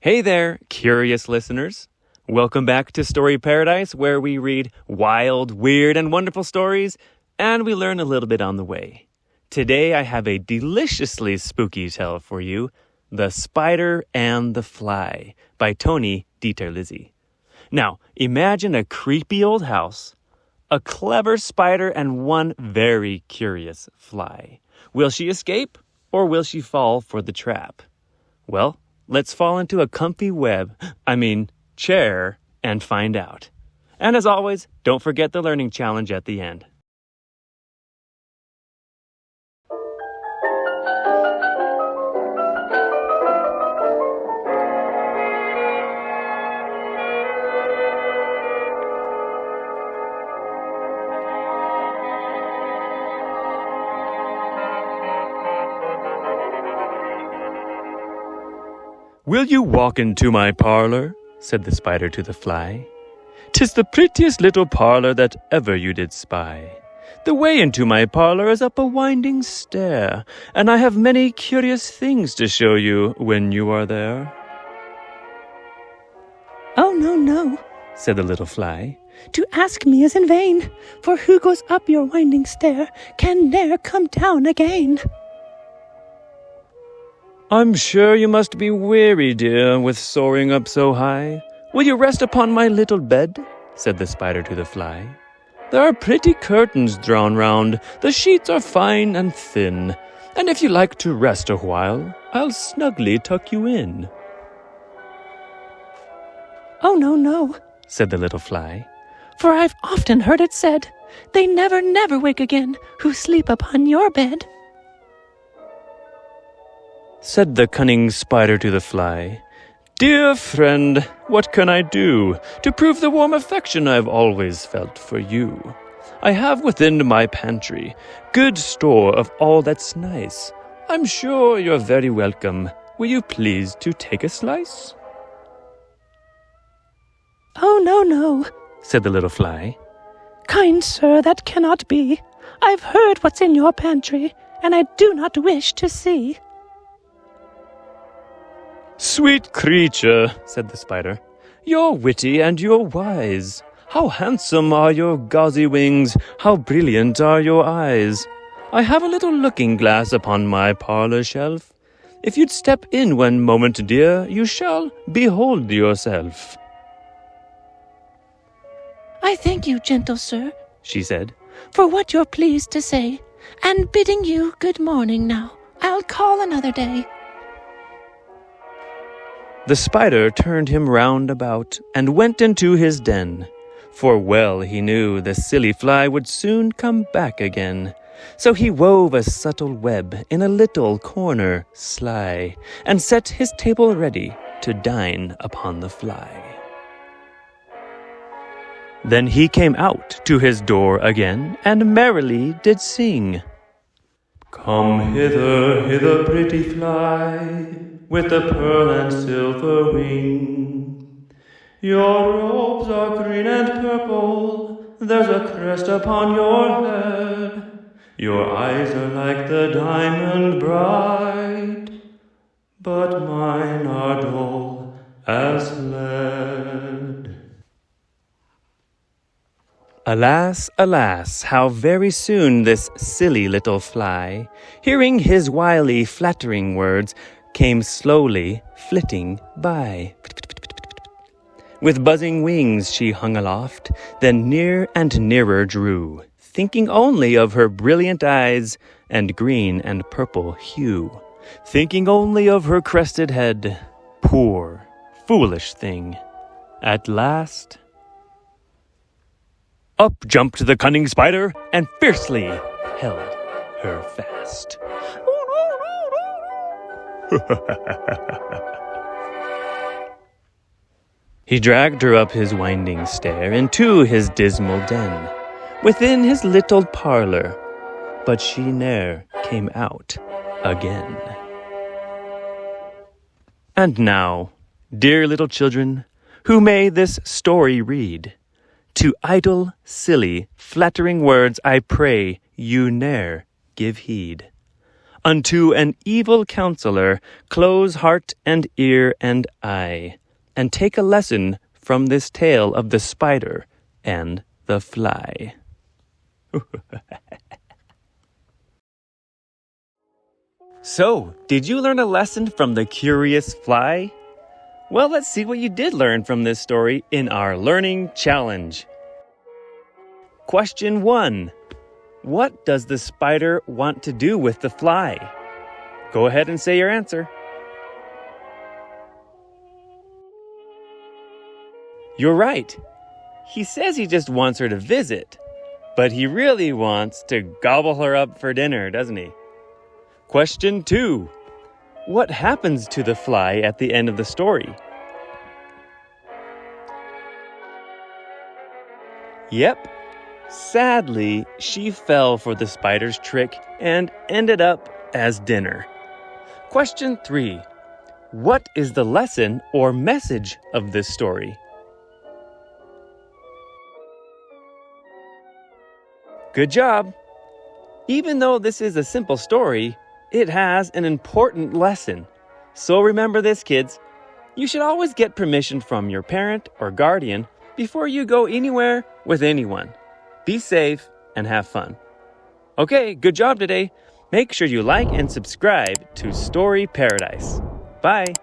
Hey there, curious listeners. Welcome back to Story Paradise, where we read wild, weird, and wonderful stories, and we learn a little bit on the way. Today I have a deliciously spooky tale for you, The Spider and the Fly by DiTerlizzi. Now, imagine a creepy old house, a clever spider, and one very curious fly. Will she escape, or will she fall for the trap? Well, let's fall into a comfy chair, and find out. And as always, don't forget the learning challenge at the end. "Will you walk into my parlor?" said the spider to the fly. "'Tis the prettiest little parlor that ever you did spy. The way into my parlor is up a winding stair, and I have many curious things to show you when you are there." "Oh, no," said the little fly. "To ask me is in vain, for who goes up your winding stair can ne'er come down again." "I'm sure you must be weary, dear, with soaring up so high. Will you rest upon my little bed?" said the spider to the fly. "There are pretty curtains drawn round, the sheets are fine and thin, and if you like to rest a while, I'll snugly tuck you in." "Oh, no," said the little fly. "For I've often heard it said, they never wake again who sleep upon your bed." Said the cunning spider to the fly, "Dear friend, what can I do to prove the warm affection I've always felt for you? I have within my pantry good store of all that's nice. I'm sure you're very welcome. Will you please to take a slice?" "Oh, no," said the little fly. "Kind sir, that cannot be. I've heard what's in your pantry, and I do not wish to see." "Sweet creature," said the spider, "you're witty and you're wise. How handsome are your gauzy wings, how brilliant are your eyes. I have a little looking glass upon my parlor shelf. If you'd step in one moment, dear, you shall behold yourself." "I thank you, gentle sir," she said, "for what you're pleased to say, and bidding you good morning now, I'll call another day." The spider turned him round about and went into his den, for well he knew the silly fly would soon come back again. So he wove a subtle web in a little corner sly, and set his table ready to dine upon the fly. Then he came out to his door again, and merrily did sing, "Come hither, hither, pretty fly, with the pearl and silver wing. Your robes are green and purple, there's a crest upon your head. Your eyes are like the diamond bright, but mine are dull as lead." Alas, alas, how very soon this silly little fly, hearing his wily flattering words, came slowly flitting by. With buzzing wings she hung aloft, then near and nearer drew, thinking only of her brilliant eyes and green and purple hue, thinking only of her crested head. Poor, foolish thing. At last, up jumped the cunning spider and fiercely held her fast. He dragged her up his winding stair into his dismal den, within his little parlor, but she ne'er came out again. And now, dear little children, who may this story read, to idle, silly, flattering words I pray you ne'er give heed. Unto an evil counselor, close heart and ear and eye, and take a lesson from this tale of the spider and the fly. So, did you learn a lesson from the curious fly? Well, let's see what you did learn from this story in our learning challenge. Question 1. What does the spider want to do with the fly? Go ahead and say your answer. You're right. He says he just wants her to visit, but he really wants to gobble her up for dinner, doesn't he? Question 2. What happens to the fly at the end of the story? Yep. Sadly, she fell for the spider's trick and ended up as dinner. Question 3. What is the lesson or message of this story? Good job! Even though this is a simple story, it has an important lesson. So remember this, kids. You should always get permission from your parent or guardian before you go anywhere with anyone. Be safe and have fun. Okay, good job today. Make sure you like and subscribe to Story Paradise. Bye.